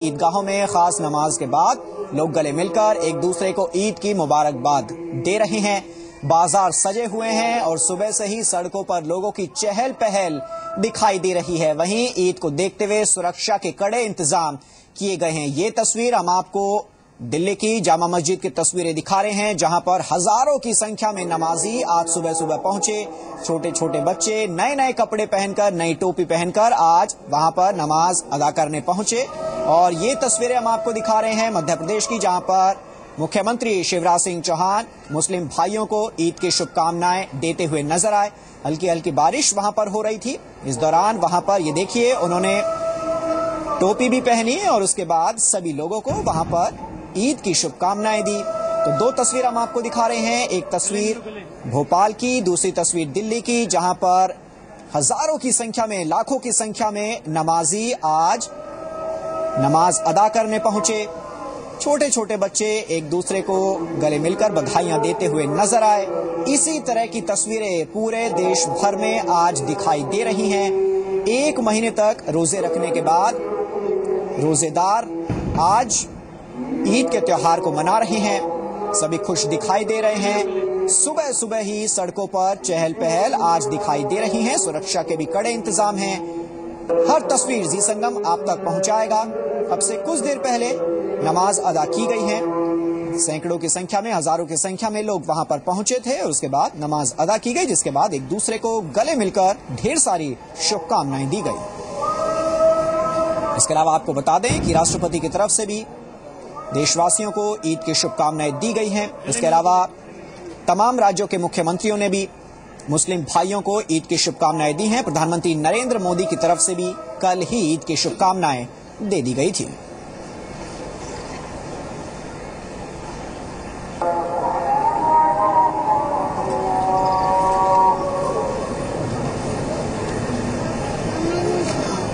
ईदगाहों में खास नमाज के बाद लोग गले मिलकर एक दूसरे को ईद की मुबारकबाद दे रहे हैं। बाजार सजे हुए हैं और सुबह से ही सड़कों पर लोगों की चहल पहल दिखाई दे रही है। वहीं ईद को देखते हुए सुरक्षा के कड़े इंतजाम किए गए हैं। ये तस्वीर हम आपको दिल्ली की जामा मस्जिद की तस्वीरें दिखा रहे हैं, जहां पर हजारों की संख्या में नमाजी आज सुबह सुबह पहुंचे। छोटे छोटे बच्चे नए नए कपड़े पहनकर, नई टोपी पहनकर आज वहां पर नमाज अदा करने पहुंचे। और ये तस्वीरें हम आपको दिखा रहे हैं मध्य प्रदेश की, जहां पर मुख्यमंत्री शिवराज सिंह चौहान मुस्लिम भाइयों को ईद की शुभकामनाएं देते हुए नजर आए। हल्की हल्की बारिश वहां पर हो रही थी। इस दौरान वहां पर ये देखिए, उन्होंने टोपी भी पहनी और उसके बाद सभी लोगों को वहां पर ईद की शुभकामनाएं दी। तो दो तस्वीर हम आपको दिखा रहे हैं, एक तस्वीर भोपाल की, दूसरी तस्वीर दिल्ली की, जहां पर हजारों की संख्या में, लाखों की संख्या में नमाजी आज नमाज अदा करने पहुंचे। छोटे छोटे बच्चे एक दूसरे को गले मिलकर बधाइयां देते हुए नजर आए। इसी तरह की तस्वीरें पूरे देश भर में आज दिखाई दे रही हैं। एक महीने तक रोजे रखने के बाद रोजेदार आज ईद के त्योहार को मना रहे हैं। सभी खुश दिखाई दे रहे हैं। सुबह सुबह ही सड़कों पर चहल पहल आज दिखाई दे रही है। सुरक्षा के भी कड़े इंतजाम हैं। हर तस्वीर जी संगम आप तक पहुंचाएगा। अब से कुछ देर पहले नमाज अदा की गई है। सैकड़ों की संख्या में, हजारों की संख्या में लोग वहां पर पहुंचे थे और उसके बाद नमाज अदा की गई, जिसके बाद एक दूसरे को गले मिलकर ढेर सारी शुभकामनाएं दी गई। इसके अलावा आपको बता दें कि राष्ट्रपति की तरफ से भी देशवासियों को ईद की शुभकामनाएं दी गई हैं। इसके अलावा तमाम राज्यों के मुख्यमंत्रियों ने भी मुस्लिम भाइयों को ईद की शुभकामनाएं दी हैं। प्रधानमंत्री नरेंद्र मोदी की तरफ से भी कल ही ईद की शुभकामनाएं दे दी गई थी।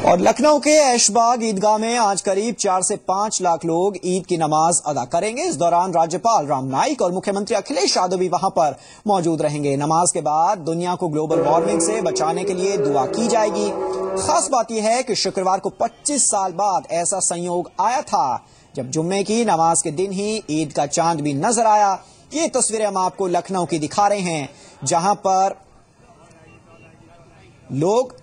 और लखनऊ के ऐशबाग ईदगाह में आज करीब 4 से 5 लाख लोग ईद की नमाज अदा करेंगे। इस दौरान राज्यपाल राम नाईक और मुख्यमंत्री अखिलेश यादव भी वहां पर मौजूद रहेंगे। नमाज के बाद दुनिया को ग्लोबल वार्मिंग से बचाने के लिए दुआ की जाएगी। खास बात यह है कि शुक्रवार को 25 साल बाद ऐसा संयोग आया था जब जुम्मे की नमाज के दिन ही ईद का चांद भी नजर आया। ये तस्वीरें हम आपको लखनऊ की दिखा रहे हैं, जहां पर लोग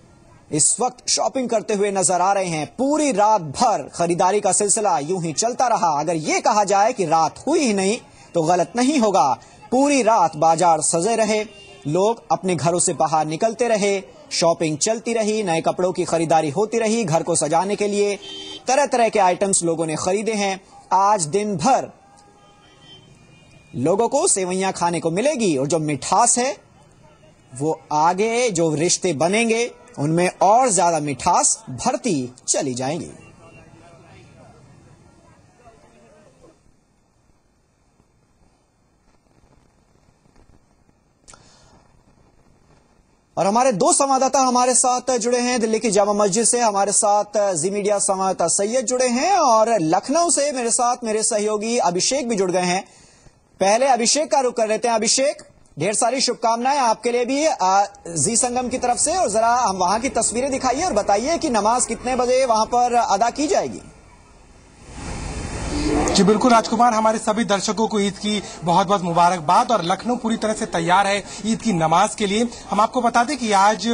इस वक्त शॉपिंग करते हुए नजर आ रहे हैं। पूरी रात भर खरीदारी का सिलसिला यूं ही चलता रहा। अगर ये कहा जाए कि रात हुई ही नहीं तो गलत नहीं होगा। पूरी रात बाजार सजे रहे, लोग अपने घरों से बाहर निकलते रहे, शॉपिंग चलती रही, नए कपड़ों की खरीदारी होती रही। घर को सजाने के लिए तरह तरह के आइटम्स लोगों ने खरीदे हैं। आज दिन भर लोगों को सेवइयां खाने को मिलेगी और जो मिठास है वो आगे जो रिश्ते बनेंगे उनमें और ज्यादा मिठास भरती चली जाएंगी। और हमारे दो संवाददाता हमारे साथ जुड़े हैं। दिल्ली की जामा मस्जिद से हमारे साथ जी मीडिया संवाददाता सैयद जुड़े हैं और लखनऊ से मेरे साथ मेरे सहयोगी अभिषेक भी जुड़ गए हैं। पहले अभिषेक का रुख कर लेते हैं। अभिषेक, ढेर सारी शुभकामनाएं आपके लिए भी जी संगम की तरफ से, और जरा हम वहां की तस्वीरें दिखाइए और बताइए कि नमाज कितने बजे वहां पर अदा की जाएगी। जी बिल्कुल राजकुमार, हमारे सभी दर्शकों को ईद की बहुत बहुत मुबारकबाद। और लखनऊ पूरी तरह से तैयार है ईद की नमाज के लिए। हम आपको बता दें कि आज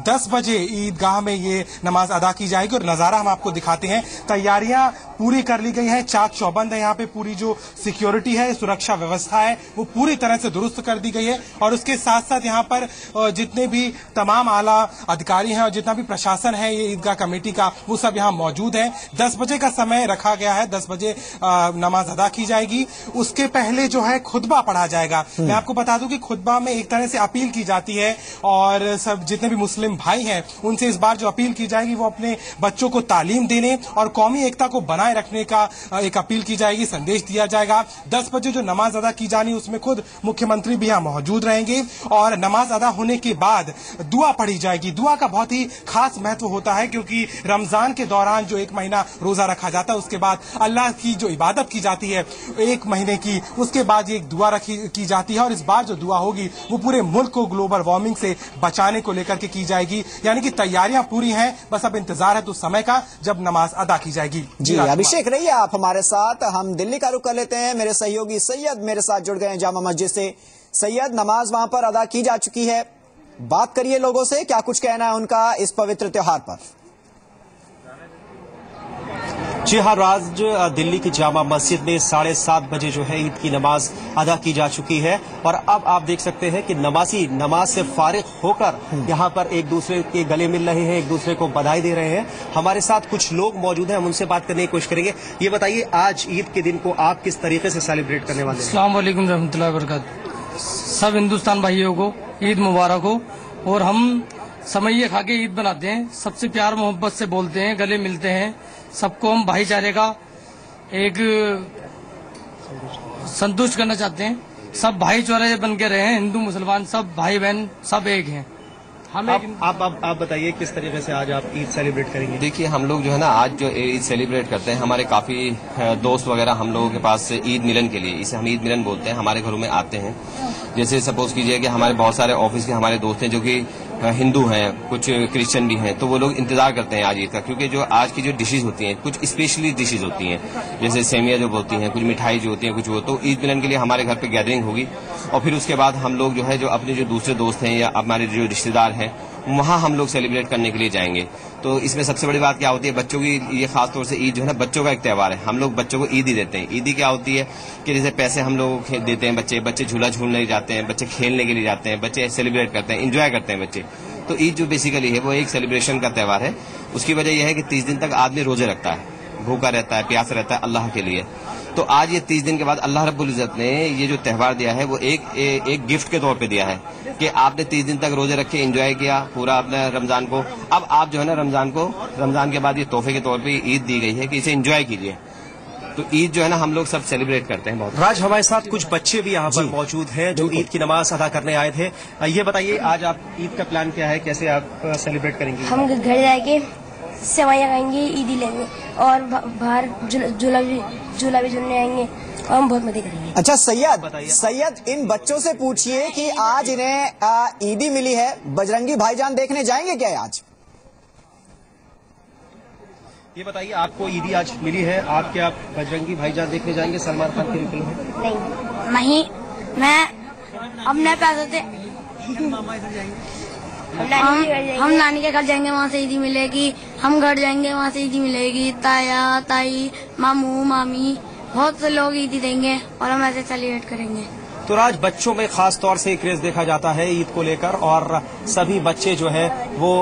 10 बजे ईदगाह में ये नमाज अदा की जाएगी और नजारा हम आपको दिखाते हैं। तैयारियां पूरी कर ली गई हैं, चाक चौबंद है। यहाँ पे पूरी जो सिक्योरिटी है, सुरक्षा व्यवस्था है, वो पूरी तरह से दुरुस्त कर दी गई है। और उसके साथ साथ यहाँ पर जितने भी तमाम आला अधिकारी हैं और जितना भी प्रशासन है ये ईदगाह कमेटी का, वो सब यहाँ मौजूद है। 10 बजे का समय रखा गया है, 10 बजे नमाज अदा की जाएगी। उसके पहले जो है खुतबा पढ़ा जाएगा। मैं आपको बता दूं कि खुतबा में एक तरह से अपील की जाती है और सब जितने भी मुस्लिम भाई हैं उनसे इस बार जो अपील की जाएगी वो अपने बच्चों को तालीम देने और कौमी एकता को बनाए रखने का एक अपील की जाएगी, संदेश दिया जाएगा। 10 बजे जो नमाज अदा की जानी उसमें खुद मुख्यमंत्री भी यहाँ मौजूद रहेंगे और नमाज अदा होने के बाद दुआ पढ़ी जाएगी। दुआ का बहुत ही खास महत्व होता है क्योंकि रमजान के दौरान जो 1 महीना रोजा रखा जाता है उसके बाद अल्लाह की जो इबादत की जाती है 1 महीने की, उसके बाद ये एक दुआ की जाती है और इस बार जो दुआ होगी वो पूरे मुल्क को ग्लोबल वार्मिंग से बचाने को लेकर के की जाएगी। यानी कि तैयारियां पूरी हैं, बस अब इंतजार है तो समय का जब नमाज अदा की जाएगी। जी अभिषेक रहिए आप हमारे साथ। हम दिल्ली का रुख कर लेते हैं। मेरे सहयोगी सैयद मेरे साथ जुड़ गए हैं जामा मस्जिद से। सैयद, नमाज वहां पर अदा की जा चुकी है, बात करिए लोगों से, क्या कुछ कहना है उनका इस पवित्र त्योहार पर? जी हाँ राज, दिल्ली की जामा मस्जिद में 7:30 बजे जो है ईद की नमाज अदा की जा चुकी है और अब आप देख सकते हैं कि नमाजी नमाज से फारिग होकर यहाँ पर एक दूसरे के गले मिल रहे हैं, एक दूसरे को बधाई दे रहे हैं। हमारे साथ कुछ लोग मौजूद हैं, हम उनसे बात करने की कोशिश करेंगे। ये बताइए, आज ईद के दिन को आप किस तरीके से सेलिब्रेट करने वाले हैं? अस्सलाम वालेकुम रहमतुल्लाहि व बरकातहू। सब हिंदुस्तान भाइयों को ईद मुबारक हो। और हम समैये खा के ईद बनाते हैं, सबसे प्यार मोहब्बत से बोलते हैं, गले मिलते हैं, सबको हम भाईचारे का एक संतुष्ट करना चाहते हैं। सब भाईचारे बन के रहे हैं, हिंदू मुसलमान सब भाई बहन सब एक हैं। आप बताइए किस तरीके से आज आप ईद सेलिब्रेट करेंगे? देखिए, हम लोग जो है ना आज जो ईद सेलिब्रेट करते हैं, हमारे काफी दोस्त वगैरह हम लोगों के पास से ईद मिलन के लिए, इसे हम ईद मिलन बोलते हैं, हमारे घरों में आते हैं। जैसे सपोज कीजिए कि हमारे बहुत सारे ऑफिस के हमारे दोस्त हैं जो कि हिंदू हैं, कुछ क्रिश्चियन भी हैं, तो वो लोग इंतजार करते हैं आज ईद का, क्योंकि जो आज की जो डिशेज होती हैं कुछ स्पेशली डिशेज होती हैं, जैसे सेमिया जो बोलती हैं, कुछ मिठाई जो होती है, कुछ वो, तो ईद मिलन के लिए हमारे घर पे गैदरिंग होगी और फिर उसके बाद हम लोग जो है जो अपने जो दूसरे दोस्त हैं या हमारे जो रिश्तेदार हैं वहाँ हम लोग सेलिब्रेट करने के लिए जाएंगे। तो इसमें सबसे बड़ी बात क्या होती है, बच्चों की ये खास तौर से ईद जो है ना बच्चों का एक त्यौहार है। हम लोग बच्चों को ईद ही देते हैं। ईदी क्या होती है कि जैसे पैसे हम लोग देते हैं, बच्चे झूला झूलने जाते हैं, बच्चे खेलने के लिए जाते हैं, बच्चे सेलिब्रेट करते हैं, इंजॉय करते हैं बच्चे। तो ईद जो बेसिकली है वो एक सेलिब्रेशन का त्यौहार है। उसकी वजह यह है कि 30 दिन तक आदमी रोजे रखता है, भूखा रहता है, प्यासा रहता है अल्लाह के लिए। तो आज ये 30 दिन के बाद अल्लाह रब्बुल इज्जत ने ये जो त्यौहार दिया है वो एक गिफ्ट के तौर पे दिया है कि आपने 30 दिन तक रोजे रखे, एंजॉय किया पूरा अपने रमजान को। अब आप जो है ना रमजान के बाद ये तोहफे के तौर पे ईद दी गई है कि इसे एंजॉय कीजिए। तो ईद जो है ना हम लोग सब सेलिब्रेट करते हैं बहुत। राज, हमारे साथ कुछ बच्चे भी यहाँ पर मौजूद हैं जो ईद की नमाज अदा करने आए थे। ये बताइए, आज आप ईद का प्लान क्या है, कैसे आप सेलिब्रेट करेंगे? हम घर जाके सेवैयाँ खाएंगे, ईदी लेंगे और बाहर झूला भी झूलने आएंगे और हम बहुत मजे करेंगे। अच्छा सैयद, इन बच्चों से पूछिए कि आज इन्हें ईदी मिली है, बजरंगी भाईजान देखने जाएंगे क्या आज? ये बताइए, आपको ईदी आज मिली है, आप क्या बजरंगी भाईजान देखने जाएंगे? सलमान खान की फिल्म है। नहीं, मैं अपने पैसे से हम नानी के घर जाएंगे, वहाँ से ईदी मिलेगी। हम घर जाएंगे, वहाँ से ईदी मिलेगी। ताया ताई मामू मामी बहुत से लोग ईदी देंगे और हम ऐसे सेलिब्रेट करेंगे। तो आज बच्चों में खास तौर से क्रेज देखा जाता है ईद को लेकर और सभी बच्चे जो है वो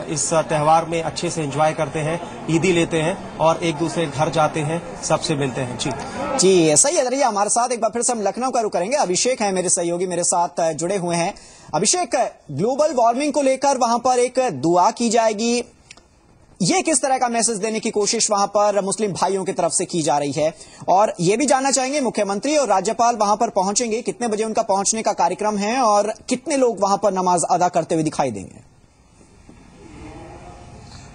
इस त्यौहार में अच्छे से एंजॉय करते हैं, ईदी लेते हैं और एक दूसरे घर जाते हैं, सबसे मिलते हैं। जी सैयद रहिए हमारे साथ। एक बार फिर से हम लखनऊ का रुख करेंगे। अभिषेक है मेरे सहयोगी, मेरे साथ जुड़े हुए हैं। अभिषेक, ग्लोबल वार्मिंग को लेकर वहां पर एक दुआ की जाएगी, ये किस तरह का मैसेज देने की कोशिश वहां पर मुस्लिम भाइयों की तरफ से की जा रही है? और ये भी जानना चाहेंगे, मुख्यमंत्री और राज्यपाल वहां पर पहुंचेंगे, कितने बजे उनका पहुंचने का कार्यक्रम है और कितने लोग वहां पर नमाज अदा करते हुए दिखाई देंगे?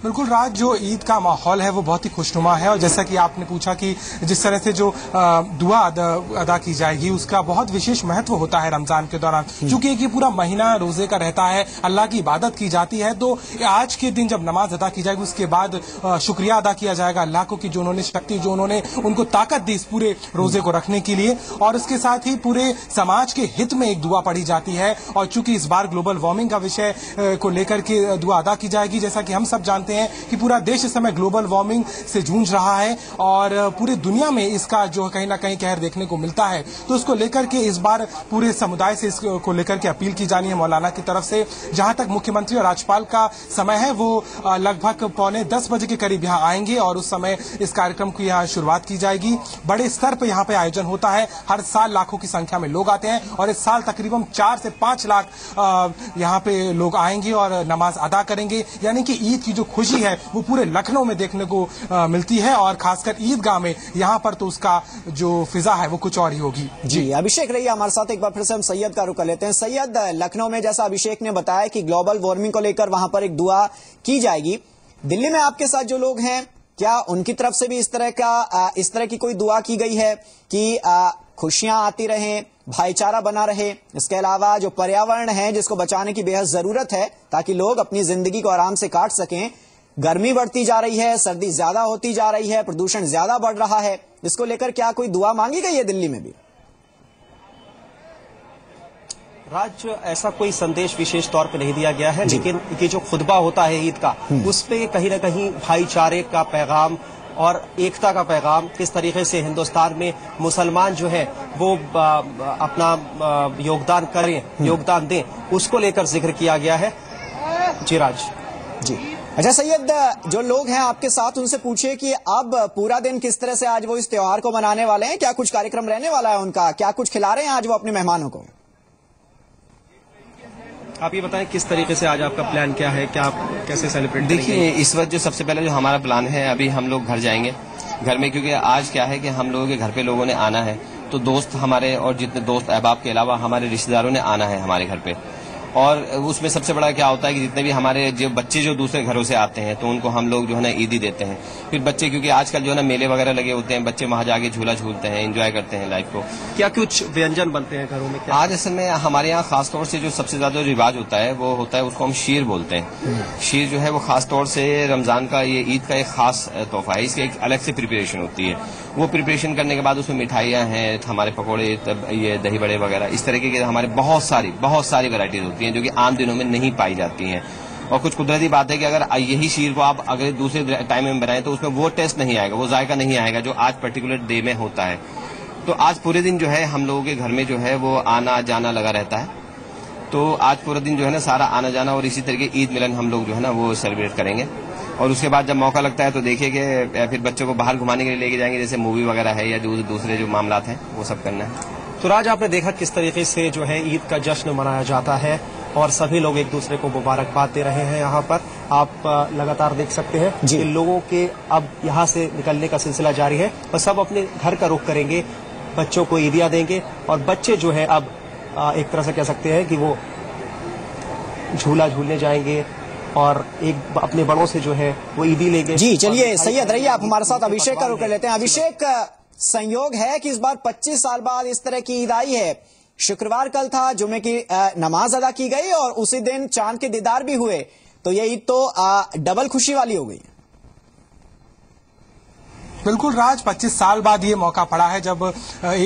बिल्कुल राज, जो ईद का माहौल है वो बहुत ही खुशनुमा है और जैसा कि आपने पूछा कि जिस तरह से जो दुआ अदा की जाएगी उसका बहुत विशेष महत्व होता है रमजान के दौरान, क्योंकि एक ये पूरा महीना रोजे का रहता है, अल्लाह की इबादत की जाती है। तो आज के दिन जब नमाज अदा की जाएगी उसके बाद शुक्रिया अदा किया जाएगा अल्लाह को कि जो उन्होंने शक्ति, जो उन्होंने उनको ताकत दी इस पूरे रोजे को रखने के लिए। और इसके साथ ही पूरे समाज के हित में एक दुआ पढ़ी जाती है और चूंकि इस बार ग्लोबल वार्मिंग का विषय को लेकर के दुआ अदा की जाएगी, जैसा कि हम सब जानते हैं कि पूरा देश इस समय ग्लोबल वार्मिंग से जूझ रहा है और पूरी दुनिया में इसका जो कहीं ना कहीं कहर देखने को मिलता है। तो इसको लेकर के इस बार पूरे समुदाय से इसको लेकर के अपील की जानी है मौलाना की तरफ से। जहां तक मुख्यमंत्री और राज्यपाल का समय है वो लगभग 9:45 बजे के करीब यहाँ आएंगे और उस समय इस कार्यक्रम की यहाँ शुरुआत की जाएगी। बड़े स्तर पर यहाँ पे आयोजन होता है, हर साल लाखों की संख्या में लोग आते हैं और इस साल तकरीबन 4 से 5 लाख यहाँ पे लोग आएंगे और नमाज अदा करेंगे। यानी कि ईद की जो खुशी है वो पूरे लखनऊ में देखने को मिलती है और खासकर ईदगाह में यहाँ पर तो उसका जो फिजा है वो कुछ और ही होगी। जी अभिषेक रहिए हमारे साथ। एक बार फिर से हम सैयद का रुख कर लेते हैं। सैयद, लखनऊ में जैसा अभिषेक ने बताया कि ग्लोबल वार्मिंग को लेकर वहां पर एक दुआ की जाएगी, दिल्ली में आपके साथ जो लोग हैं क्या उनकी तरफ से भी इस तरह की कोई दुआ की गई है कि खुशियां आती रहें, भाईचारा बना रहे? इसके अलावा जो पर्यावरण है जिसको बचाने की बेहद जरूरत है ताकि लोग अपनी जिंदगी को आराम से काट सकें, गर्मी बढ़ती जा रही है, सर्दी ज्यादा होती जा रही है, प्रदूषण ज्यादा बढ़ रहा है, इसको लेकर क्या कोई दुआ मांगी गई है दिल्ली में भी? राज्य ऐसा कोई संदेश विशेष तौर पे नहीं दिया गया है, लेकिन ये जो खुतबा होता है ईद का, उस पे कहीं ना कहीं भाईचारे का पैगाम और एकता का पैगाम, किस तरीके से हिंदुस्तान में मुसलमान जो है वो अपना योगदान करें, योगदान दें, उसको लेकर जिक्र किया गया है। जी राज जी। अच्छा सैयद, जो लोग हैं आपके साथ उनसे पूछिए कि अब पूरा दिन किस तरह से आज वो इस त्योहार को मनाने वाले हैं, क्या कुछ कार्यक्रम रहने वाला है उनका, क्या कुछ खिला रहे हैं आज वो अपने मेहमानों को? आप ये बताएं किस तरीके से आज आपका प्लान क्या है, क्या आप कैसे सेलिब्रेट करेंगे? देखिए, इस वक्त जो सबसे पहले जो हमारा प्लान है, अभी हम लोग घर जाएंगे। घर में क्योंकि आज क्या है कि हम लोगों के घर पे लोगों ने आना है, तो दोस्त हमारे और जितने दोस्त अहबाब के अलावा हमारे रिश्तेदारों ने आना है हमारे घर पे। और उसमें सबसे बड़ा क्या होता है कि जितने भी हमारे जो बच्चे जो दूसरे घरों से आते हैं, तो उनको हम लोग जो है ना ईदी देते हैं। फिर बच्चे, क्योंकि आजकल जो है ना मेले वगैरह लगे होते हैं, बच्चे वहां जाके झूला झूलते हैं, एंजॉय करते हैं लाइफ को। क्या कुछ व्यंजन बनते हैं घरों में? आज असल में हमारे यहाँ खासतौर से जो सबसे ज्यादा रिवाज होता है वो होता है, उसको हम शीर बोलते हैं। शीर जो है वो खासतौर से रमजान का, ये ईद का एक खास तोहफा है। इसकी एक अलग से प्रिपरेशन होती है। वो प्रिपरेशन करने के बाद उसमें मिठाइयाँ हैं, हमारे पकौड़े, ये दही बड़े वगैरह, इस तरीके के हमारे बहुत सारी वैरायटीज होती हैं जो कि आम दिनों में नहीं पाई जाती हैं। और कुछ कुदरती बात है कि अगर यही शीर को आप अगर दूसरे टाइम में बनाएं तो उसमें वो टेस्ट नहीं आएगा, वो जायका नहीं आएगा जो आज पर्टिकुलर डे में होता है। तो आज पूरे दिन जो है हम लोगों के घर में जो है वो आना जाना लगा रहता है। तो आज पूरा दिन जो है ना सारा आना जाना, और इसी तरीके ईद मिलन हम लोग जो है ना वो सेलिब्रेट करेंगे। और उसके बाद जब मौका लगता है तो देखिए कि फिर बच्चों को बाहर घुमाने के लिए लेके जाएंगे, जैसे मूवी वगैरह है या दूसरे जो मामलात हैं वो सब करना है। तो राज, आपने देखा किस तरीके से जो है ईद का जश्न मनाया जाता है और सभी लोग एक दूसरे को मुबारकबाद दे रहे हैं। यहाँ पर आप लगातार देख सकते हैं कि लोगों के अब यहाँ से निकलने का सिलसिला जारी है और सब अपने घर का रुख करेंगे, बच्चों को ईदियाँ देंगे। और बच्चे जो है अब एक तरह से कह सकते हैं कि वो झूला झूलने जाएंगे और एक अपने बड़ों से जो है वो ईदी लेंगे। जी चलिए सैयद रहिए आप हमारे साथ, अभिषेक का रुख कर लेते हैं। अभिषेक, संयोग है कि इस बार 25 साल बाद इस तरह की ईद आई है। शुक्रवार कल था, जुमे की नमाज अदा की गई और उसी दिन चांद के दीदार भी हुए, तो ये ईद तो डबल खुशी वाली हो गई। बिल्कुल राज, 25 साल बाद ये मौका पड़ा है जब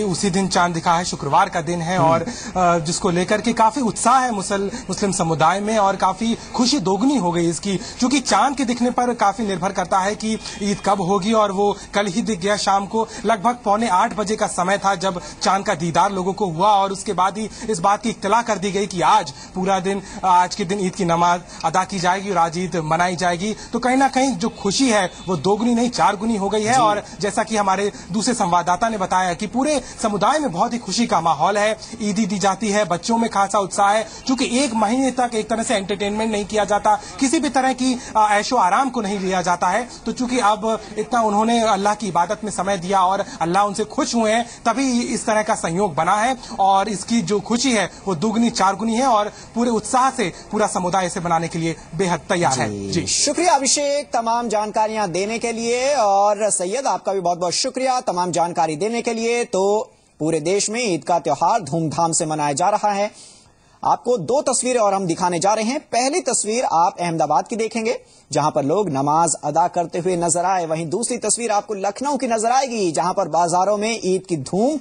उसी दिन चांद दिखा है, शुक्रवार का दिन है और जिसको लेकर के काफी उत्साह है मुस्लिम समुदाय में और काफी खुशी दोगुनी हो गई इसकी, क्योंकि चांद के दिखने पर काफी निर्भर करता है कि ईद कब होगी। और वो कल ही दिख गया शाम को, लगभग 7:45 बजे का समय था जब चांद का दीदार लोगों को हुआ और उसके बाद ही इस बात की इत्तला कर दी गई कि आज पूरा दिन, आज के दिन ईद की नमाज अदा की जाएगी और आज ईद मनाई जाएगी। तो कहीं ना कहीं जो खुशी है वो दोगुनी नहीं 4 गुनी हो गई है। और जैसा कि हमारे दूसरे संवाददाता ने बताया कि पूरे समुदाय में बहुत ही खुशी का माहौल है, ईदी दी जाती है, बच्चों में खासा उत्साह है, क्योंकि 1 महीने तक एक तरह से एंटरटेनमेंट नहीं किया जाता, किसी भी तरह की ऐशो आराम को नहीं लिया जाता है। तो चूंकि अब इतना उन्होंने अल्लाह की इबादत में समय दिया और अल्लाह उनसे खुश हुए हैं, तभी इस तरह का संयोग बना है और इसकी जो खुशी है वो दुगनी 4 गुनी है और पूरे उत्साह से पूरा समुदाय इसे बनाने के लिए बेहद तैयार है। जी शुक्रिया अभिषेक तमाम जानकारियां देने के लिए, और सैयद आपका भी बहुत बहुत शुक्रिया तमाम जानकारी देने के लिए। तो पूरे देश में ईद का त्योहार धूमधाम से मनाया जा रहा है। आपको 2 तस्वीरें और हम दिखाने जा रहे हैं। पहली तस्वीर आप अहमदाबाद की देखेंगे जहां पर लोग नमाज अदा करते हुए नजर आए, वहीं दूसरी तस्वीर आपको लखनऊ की नजर आएगी जहां पर बाजारों में ईद की धूम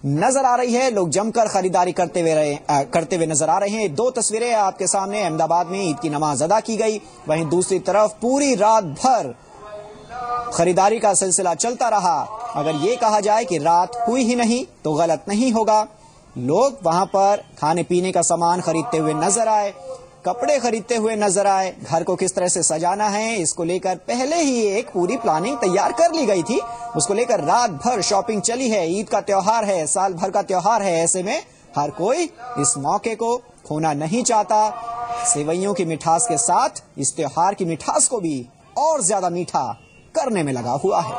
नजर आ रही है, लोग जमकर खरीदारी करते हुए नजर आ रहे हैं। 2 तस्वीरें आपके सामने, अहमदाबाद में ईद की नमाज अदा की गई, वहीं दूसरी तरफ पूरी रात भर खरीदारी का सिलसिला चलता रहा। अगर ये कहा जाए कि रात हुई ही नहीं तो गलत नहीं होगा। लोग वहां पर खाने पीने का सामान खरीदते हुए नजर आए, कपड़े खरीदते हुए नजर आए। घर को किस तरह से सजाना है इसको लेकर पहले ही एक पूरी प्लानिंग तैयार कर ली गई थी, उसको लेकर रात भर शॉपिंग चली है। ईद का त्योहार है, साल भर का त्योहार है, ऐसे में हर कोई इस मौके को खोना नहीं चाहता। सेवइयों की मिठास के साथ इस त्योहार की मिठास को भी और ज्यादा मीठा करने में लगा हुआ है।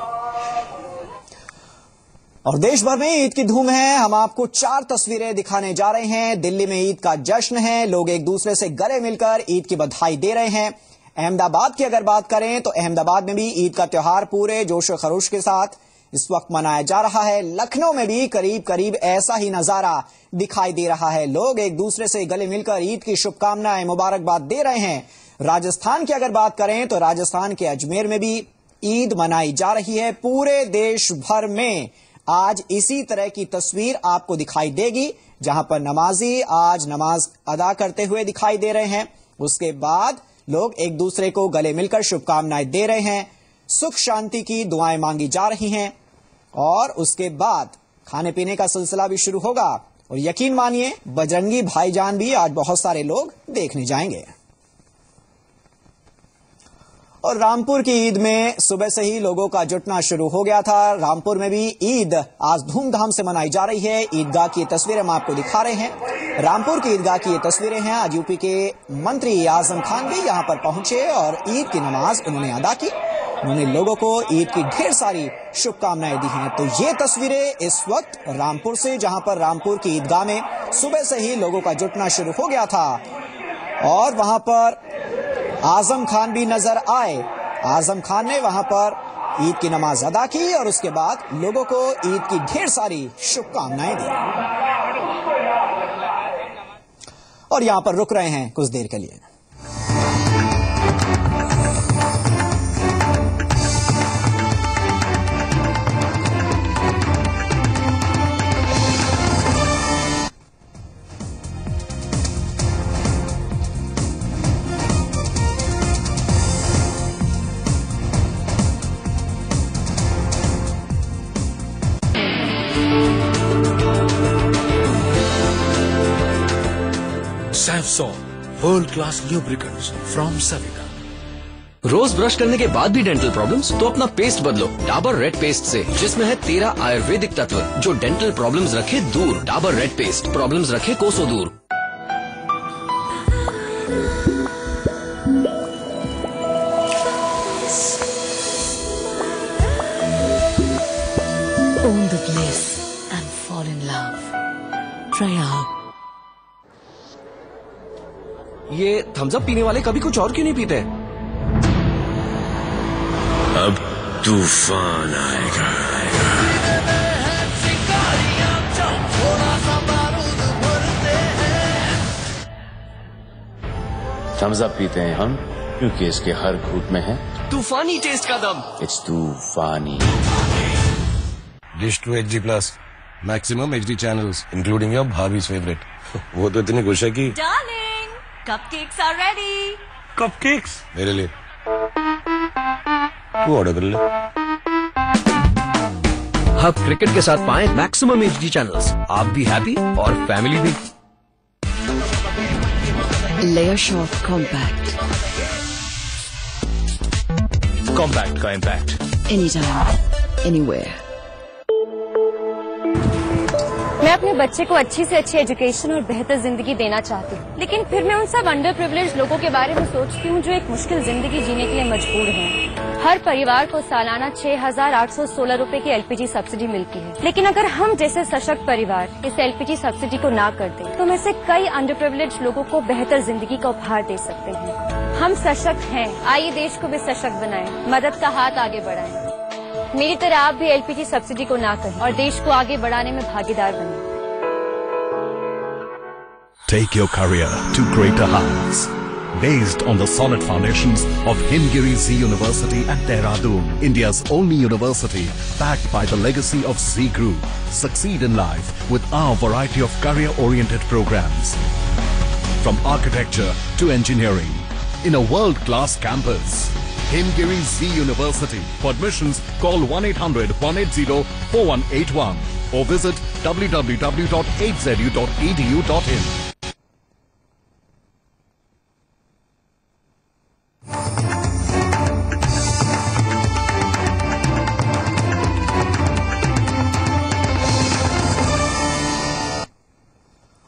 और देश भर में ईद की धूम है। हम आपको 4 तस्वीरें दिखाने जा रहे हैं। दिल्ली में ईद का जश्न है, लोग एक दूसरे से गले मिलकर ईद की बधाई दे रहे हैं। अहमदाबाद की अगर बात करें तो अहमदाबाद में भी ईद का त्योहार पूरे जोश और खरोश के साथ इस वक्त मनाया जा रहा है। लखनऊ में भी करीब करीब ऐसा ही नजारा दिखाई दे रहा है। लोग एक दूसरे से गले मिलकर ईद की शुभकामनाएं, मुबारकबाद दे रहे हैं। राजस्थान की अगर बात करें तो राजस्थान के अजमेर में भी ईद मनाई जा रही है। पूरे देश भर में आज इसी तरह की तस्वीर आपको दिखाई देगी, जहां पर नमाजी आज नमाज अदा करते हुए दिखाई दे रहे हैं। उसके बाद लोग एक दूसरे को गले मिलकर शुभकामनाएं दे रहे हैं, सुख शांति की दुआएं मांगी जा रही हैं और उसके बाद खाने पीने का सिलसिला भी शुरू होगा। और यकीन मानिए बजरंगी भाईजान भी आज बहुत सारे लोग देखने जाएंगे। और रामपुर की ईद में सुबह से ही लोगों का जुटना शुरू हो गया था। रामपुर में भी ईद आज धूमधाम से मनाई जा रही है। ईदगाह की तस्वीरें हम आपको दिखा रहे हैं। रामपुर की ईदगाह की ये तस्वीरें हैं। आज यूपी के मंत्री आजम खान भी यहां पर पहुंचे और ईद की नमाज उन्होंने अदा की। उन्होंने लोगों को ईद की ढेर सारी शुभकामनाएं दी हैं। तो ये तस्वीरें इस वक्त रामपुर से, जहां पर रामपुर की ईदगाह में सुबह से ही लोगों का जुटना शुरू हो गया था और वहां पर आजम खान भी नजर आए। आजम खान ने वहां पर ईद की नमाज अदा की और उसके बाद लोगों को ईद की ढेर सारी शुभकामनाएं दी। और यहां पर रुक रहे हैं कुछ देर के लिए। Savsol, world-class lubricants from Savita. रोज ब्रश करने के बाद भी डेंटल प्रॉब्लम्स? तो अपना पेस्ट बदलो डाबर रेड पेस्ट से, जिसमें है 13 आयुर्वेदिक तत्व जो डेंटल प्रॉब्लम्स रखे दूर। डाबर रेड पेस्ट, प्रॉब्लम्स रखे कोसों दूर। Own the bliss and fall in love. Try out. ये थम्स अप पीने वाले कभी कुछ और क्यों नहीं पीते? अब तूफान आएगा। थम्स अप पीते हैं हम क्योंकि इसके हर घूंट में है तूफानी टेस्ट का दम। इट्स तूफानी। Dish 2 HD+, maximum HD channels, including your Bhavi's favorite. वो तो इतनी खुश है कि Darling, cupcakes are ready. Cupcakes? मेरे लिए। वो ऑर्डर कर ले। अब क्रिकेट के साथ पाएं मैक्सिमम HD चैनल्स। आप भी हैप्पी और फैमिली भी। Layer Shop Compact. कॉम्पैक्ट का इम्पैक्ट। Anytime, anywhere. मैं अपने बच्चे को अच्छी से अच्छी एजुकेशन और बेहतर जिंदगी देना चाहती हूँ, लेकिन फिर मैं उन सब अंडर प्रिविलेज्ड लोगों के बारे में सोचती हूँ जो एक मुश्किल जिंदगी जीने के लिए मजबूर हैं। हर परिवार को सालाना 6,816 रुपए की LPG सब्सिडी मिलती है, लेकिन अगर हम जैसे सशक्त परिवार इस LPG सब्सिडी को ना कर दें तो हम ऐसे कई अंडर प्रिविलेज्ड लोगों को बेहतर जिंदगी का उपहार दे सकते हैं। हम सशक्त हैं, आइए देश को भी सशक्त बनाएं, मदद का हाथ आगे बढ़ाएं। मेरी तरह आप भी LPG सब्सिडी को ना करें और देश को आगे बढ़ाने में भागीदार बनें। Take your career to greater heights. Based on the solid foundations of Himgiri Z University at Dehradun, India's only university backed by the legacy of Z Group. Succeed in life with our variety of career-oriented programs. From architecture to engineering, in a world-class campus. Himgiri Z University. For admissions, call 1-800-180-4181 or visit www.8zu.edu.in.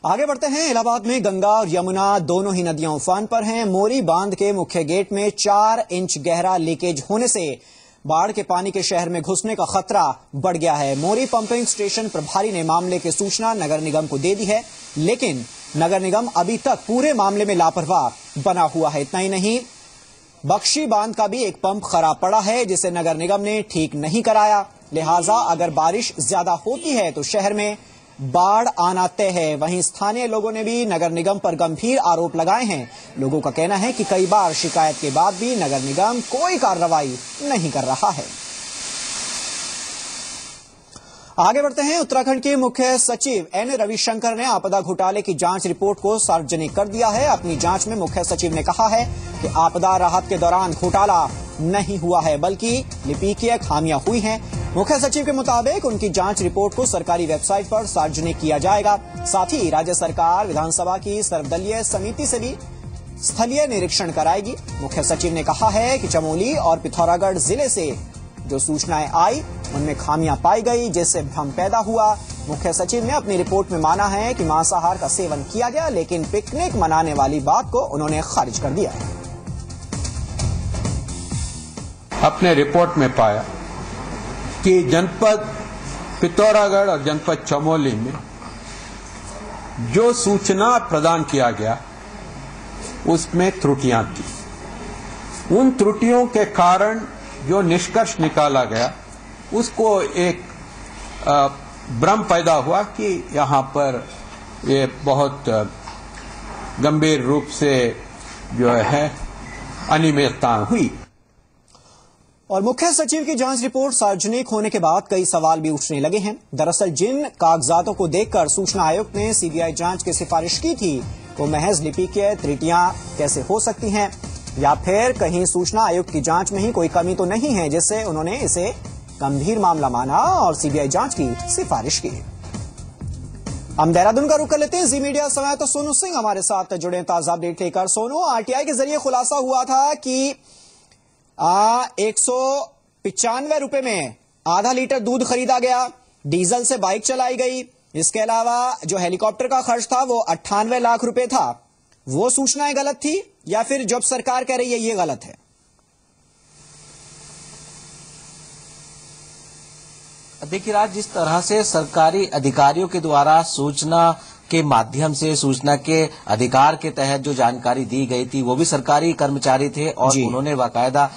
आगे बढ़ते हैं। इलाहाबाद में गंगा और यमुना दोनों ही नदियां उफान पर हैं। मोरी बांध के मुख्य गेट में 4 इंच गहरा लीकेज होने से बाढ़ के पानी के शहर में घुसने का खतरा बढ़ गया है। मोरी पंपिंग स्टेशन प्रभारी ने मामले की सूचना नगर निगम को दे दी है, लेकिन नगर निगम अभी तक पूरे मामले में लापरवाह बना हुआ है। इतना ही नहीं, बख्शी बांध का भी एक पंप खराब पड़ा है जिसे नगर निगम ने ठीक नहीं कराया। लिहाजा अगर बारिश ज्यादा होती है तो शहर में बाढ़ आना तय है। वहीं स्थानीय लोगों ने भी नगर निगम पर गंभीर आरोप लगाए हैं। लोगों का कहना है कि कई बार शिकायत के बाद भी नगर निगम कोई कार्रवाई नहीं कर रहा है। आगे बढ़ते हैं। उत्तराखंड के मुख्य सचिव एन रविशंकर ने आपदा घोटाले की जांच रिपोर्ट को सार्वजनिक कर दिया है। अपनी जांच में मुख्य सचिव ने कहा है कि आपदा राहत के दौरान घोटाला नहीं हुआ है, बल्कि लिपिकीय खामियां हुई हैं। मुख्य सचिव के मुताबिक उनकी जांच रिपोर्ट को सरकारी वेबसाइट पर सार्वजनिक किया जाएगा। साथ ही राज्य सरकार विधानसभा की सर्वदलीय समिति से भी स्थलीय निरीक्षण कराएगी। मुख्य सचिव ने कहा है कि चमोली और पिथौरागढ़ जिले से जो सूचनाएं आई उनमें खामियां पाई गई, जिससे भ्रम पैदा हुआ। मुख्य सचिव ने अपनी रिपोर्ट में माना है कि मांसाहार का सेवन किया गया, लेकिन पिकनिक मनाने वाली बात को उन्होंने खारिज कर दिया। अपने रिपोर्ट में पाया कि जनपद पिथौरागढ़ और जनपद चमोली में जो सूचना प्रदान किया गया उसमें त्रुटियां थी। उन त्रुटियों के कारण जो निष्कर्ष निकाला गया उसको एक भ्रम पैदा हुआ कि यहाँ पर ये बहुत गंभीर रूप से जो है अनियमितता हुई। और मुख्य सचिव की जांच रिपोर्ट सार्वजनिक होने के बाद कई सवाल भी उठने लगे हैं। दरअसल जिन कागजातों को देखकर सूचना आयुक्त ने सीबीआई जांच की सिफारिश की थी वो महज लिपिकीय त्रुटियां कैसे हो सकती हैं, या फिर कहीं सूचना आयुक्त की जांच में ही कोई कमी तो नहीं है जिससे उन्होंने इसे गंभीर मामला माना और सीबीआई जांच की सिफारिश की। हम देहरादून का रुख कर लेते हैं। जी मीडिया समय तो सोनू सिंह हमारे साथ जुड़े ताजा अपडेट लेकर। सोनू, आरटीआई के जरिए खुलासा हुआ था कि 195 रुपए में आधा लीटर दूध खरीदा गया, डीजल से बाइक चलाई गई। इसके अलावा जो हेलीकॉप्टर का खर्च था वो 98 लाख रुपए था। वो सूचनाएं गलत थी या फिर जब सरकार कह रही है ये गलत है? देखिए राज, जिस तरह से सरकारी अधिकारियों के द्वारा सूचना के माध्यम से सूचना के अधिकार के तहत जो जानकारी दी गई थी, वो भी सरकारी कर्मचारी थे और उन्होंने बाकायदा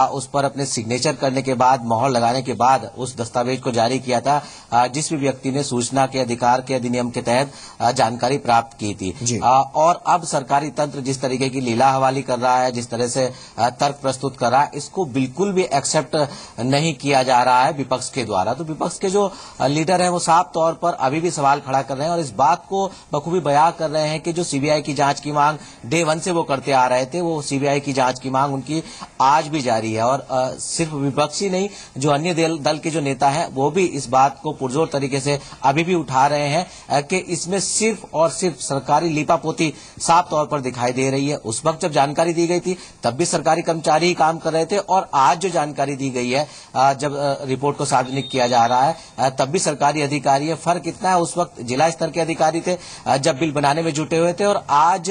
उस पर अपने सिग्नेचर करने के बाद, मोहर लगाने के बाद उस दस्तावेज को जारी किया था जिस भी व्यक्ति ने सूचना के अधिकार के अधिनियम के तहत जानकारी प्राप्त की थी। और अब सरकारी तंत्र जिस तरीके की लीला हवाली कर रहा है, जिस तरह से तर्क प्रस्तुत कर रहा है, इसको बिल्कुल भी एक्सेप्ट नहीं किया जा रहा है विपक्ष के द्वारा। तो विपक्ष के जो लीडर है वो साफ तौर पर अभी भी सवाल खड़ा कर रहे हैं और इस बात को बखूबी बयां कर रहे हैं कि जो सीबीआई की जांच की मांग डे 1 से वो करते आ रहे थे, वो सीबीआई की जांच की मांग उनकी आज भी जारी है। और सिर्फ विपक्षी नहीं, जो अन्य दल के जो नेता हैं वो भी इस बात को पुरजोर तरीके से अभी भी उठा रहे हैं कि इसमें सिर्फ और सिर्फ सरकारी लीपापोती साफ तौर पर दिखाई दे रही है। उस वक्त जब जानकारी दी गई थी तब भी सरकारी कर्मचारी ही काम कर रहे थे और आज जो जानकारी दी गई है, जब रिपोर्ट को सार्वजनिक किया जा रहा है, तब भी सरकारी अधिकारी है। फर्क इतना है, उस वक्त जिला स्तर के अधिकारी थे जब बिल बनाने में जुटे हुए थे और आज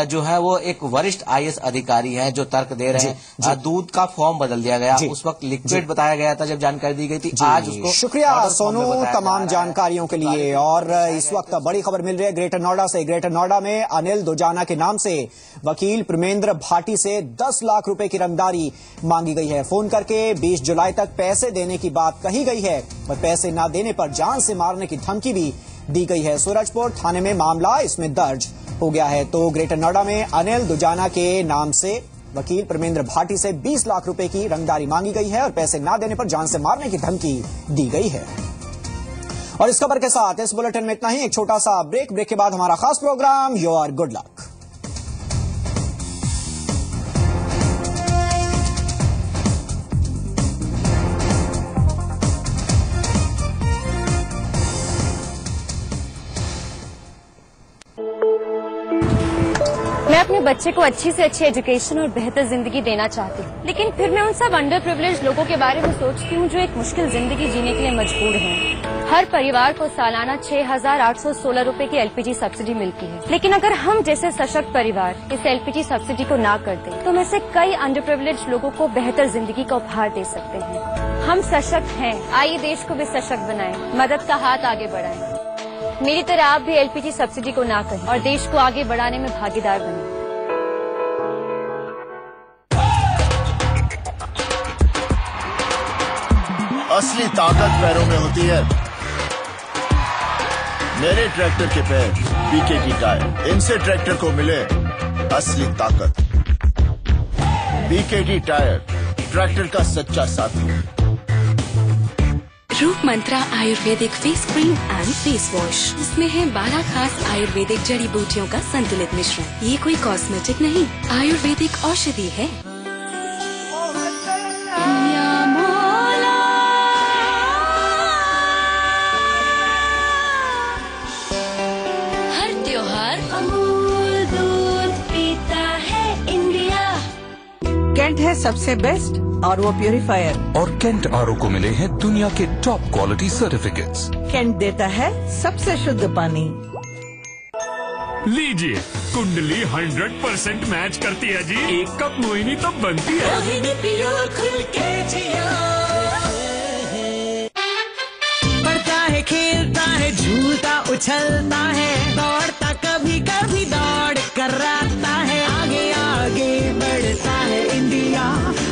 जो है वो एक वरिष्ठ आईएएस अधिकारी हैं जो तर्क दे रहे हैं। दूध का फॉर्म बदल दिया गया, उस वक्त लिक्विड बताया गया था जब जानकारी दी गई थी, आज उसको शुक्रिया सोनू तमाम जानकारियों के लिए। और इस वक्त बड़ी खबर मिल रही है ग्रेटर नोएडा से। ग्रेटर नोएडा में अनिल दुजाना के नाम से वकील प्रेमेंद्र भाटी से 10 लाख रुपए की रंगदारी मांगी गई है। फोन करके 20 जुलाई तक पैसे देने की बात कही गई है और पैसे न देने पर जान से मारने की धमकी भी दी गई है। सूरजपुर थाने में मामला इसमें दर्ज हो गया है। तो ग्रेटर नोएडा में अनिल दुजाना के नाम से वकील प्रेमेंद्र भाटी से 20 लाख रुपए की रंगदारी मांगी गई है और पैसे ना देने पर जान से मारने की धमकी दी गई है। और इस खबर के साथ इस बुलेटिन में इतना ही। एक छोटा सा ब्रेक के बाद हमारा खास प्रोग्राम योर गुड लक। मैं अपने बच्चे को अच्छी से अच्छी एजुकेशन और बेहतर जिंदगी देना चाहती हूँ, लेकिन फिर मैं उन सब अंडर प्रिविलेज लोगों के बारे में सोचती हूँ जो एक मुश्किल जिंदगी जीने के लिए मजबूर हैं। हर परिवार को सालाना 6,816 रुपए की एलपीजी सब्सिडी मिलती है, लेकिन अगर हम जैसे सशक्त परिवार इस एलपीजी सब्सिडी को ना कर दें तो हम ऐसे कई अंडर प्रिविलेज लोगों को बेहतर जिंदगी का उपहार दे सकते हैं। हम सशक्त हैं, आइए देश को भी सशक्त बनाएं, मदद का हाथ आगे बढ़ाएं। मेरी तरह आप भी एलपीजी सब्सिडी को ना करें और देश को आगे बढ़ाने में भागीदार बनें। असली ताकत पैरों में होती है, मेरे ट्रैक्टर के पैर बीकेटी टायर, इनसे ट्रैक्टर को मिले असली ताकत। बीकेटी टायर, ट्रैक्टर का सच्चा साथी। Roop Mantra ayurvedic face cream and face wash, इसमें है 12 खास आयुर्वेदिक जड़ी बूटियों का संतुलित मिश्रण। ये कोई कॉस्मेटिक नहीं, आयुर्वेदिक औषधि है। हर त्योहार अमूल दूध पीता है इंडिया। कैंट है सबसे बेस्ट और वो प्यूरिफायर, और कैंट आरओ को मिले हैं दुनिया के टॉप क्वालिटी सर्टिफिकेट्स। कैंट देता है सबसे शुद्ध पानी। लीजिए, कुंडली 100% मैच करती है जी। एक कप मोहिनी तो बनती है। मोहिनी पियो खुल के जियो। पढ़ता है, खेलता है, झूलता उछलता है, दौड़ता कभी कभी दौड़ कराता है, आगे आगे बढ़ता है इंडिया,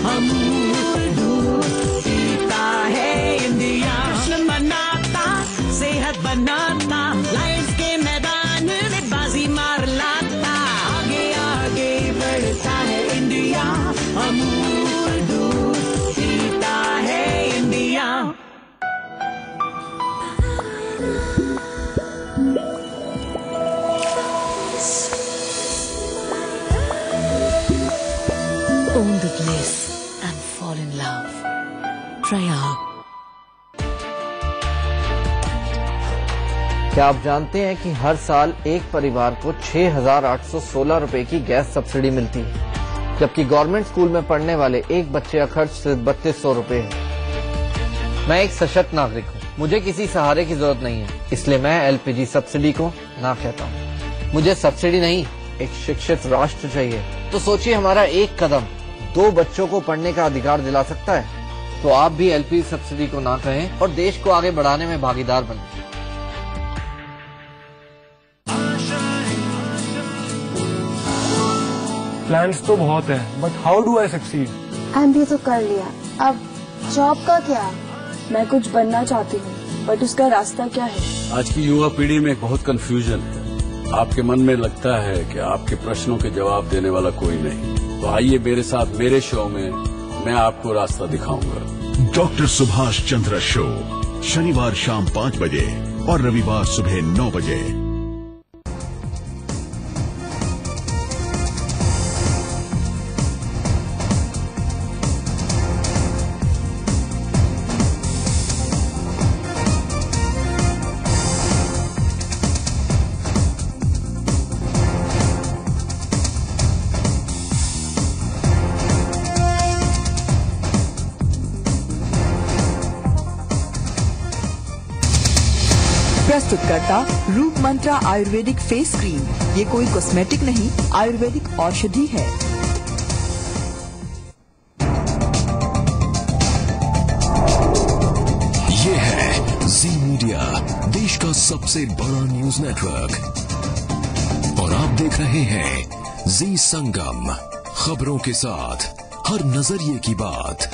अमूल दूध पीता है इंडिया। जश्न मनाता, सेहत बनाता, लाइफ के मैदान में बाजी मार लाता, आगे आगे बढ़ता है इंडिया, अमूल दूध पीता है India. Own the bliss and fall in love. Try out. क्या आप जानते हैं कि हर साल एक परिवार को 6,816 रुपए की गैस सब्सिडी मिलती है, जबकि गवर्नमेंट स्कूल में पढ़ने वाले एक बच्चे का खर्च सिर्फ 3200 रुपए है। मैं एक सशक्त नागरिक हूँ, मुझे किसी सहारे की जरूरत नहीं है, इसलिए मैं एलपीजी सब्सिडी को ना कहता हूँ। मुझे सब्सिडी नहीं, एक शिक्षित राष्ट्र चाहिए। तो सोचिए, हमारा एक कदम 2 बच्चों को पढ़ने का अधिकार दिला सकता है। तो आप भी एलपीजी सब्सिडी को ना कहें और देश को आगे बढ़ाने में भागीदार बनें। प्लान्स तो बहुत है, but how do I succeed? MBA तो कर लिया, अब जॉब का क्या? मैं कुछ बनना चाहती हूँ, बट उसका रास्ता क्या है? आज की युवा पीढ़ी में बहुत कंफ्यूजन है। आपके मन में लगता है कि आपके प्रश्नों के जवाब देने वाला कोई नहीं, तो आइए मेरे साथ मेरे शो में मैं आपको रास्ता दिखाऊंगा। डॉक्टर सुभाष चंद्र शो, शनिवार शाम 5 बजे और रविवार सुबह 9 बजे। प्रस्तुतकर्ता रूप मंत्रा आयुर्वेदिक फेस क्रीम। ये कोई कॉस्मेटिक नहीं, आयुर्वेदिक औषधि है। ये है जी मीडिया, देश का सबसे बड़ा न्यूज नेटवर्क, और आप देख रहे हैं जी संगम, खबरों के साथ हर नजरिए की बात।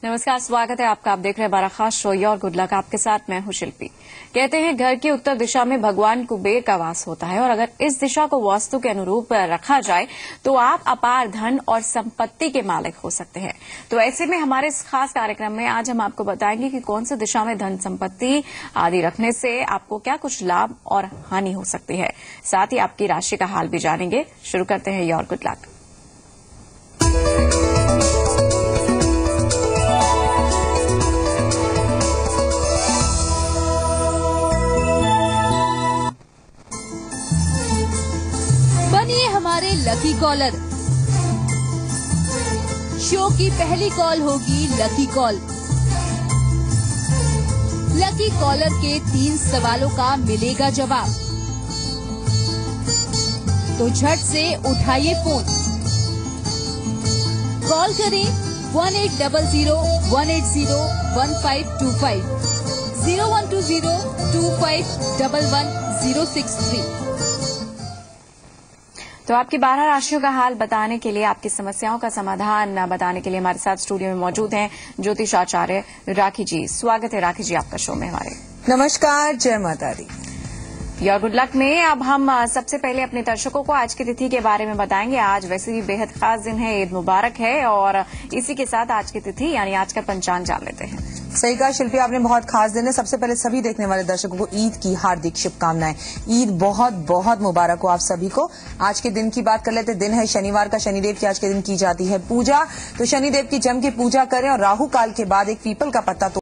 नमस्कार, स्वागत है आपका। आप देख रहे हैं बड़ा खास शो योर गुड लक। आपके साथ मैं हूं शिल्पी। कहते हैं घर की उत्तर दिशा में भगवान कुबेर का वास होता है, और अगर इस दिशा को वास्तु के अनुरूप रखा जाए तो आप अपार धन और संपत्ति के मालिक हो सकते हैं। तो ऐसे में हमारे इस खास कार्यक्रम में आज हम आपको बताएंगे कि कौन सी दिशा में धन संपत्ति आदि रखने से आपको क्या कुछ लाभ और हानि हो सकती है। साथ ही आपकी राशि का हाल भी जानेंगे। शुरू करते हैं योर गुड लक। बनिए हमारे लकी कॉलर। शो की पहली कॉल होगी लकी कॉल। लकी कॉलर के 3 सवालों का मिलेगा जवाब, तो झट से उठाइए फोन, कॉल करें 1800-180-1525 0120-2511-063। तो आपकी 12 राशियों का हाल बताने के लिए, आपकी समस्याओं का समाधान बताने के लिए हमारे साथ स्टूडियो में मौजूद हैं ज्योतिषाचार्य राखी जी। स्वागत है राखी जी आपका शो में हमारे। नमस्कार, जय माता दी। योर गुड लक में अब हम सबसे पहले अपने दर्शकों को आज की तिथि के बारे में बताएंगे। आज वैसे भी बेहद खास दिन है, ईद मुबारक है, और इसी के साथ आज की तिथि यानी आज का पंचांग जान लेते हैं। सही कहा शिल्पी आपने, बहुत खास दिन है। सबसे पहले सभी देखने वाले दर्शकों को ईद की हार्दिक शुभकामनाएं। ईद बहुत बहुत मुबारक हो आप सभी को। आज के दिन की बात कर लेते। दिन है शनिवार का, शनिदेव की आज के दिन की जाती है पूजा। तो शनिदेव की जम के पूजा करें और राहु काल के बाद एक पीपल का पत्ता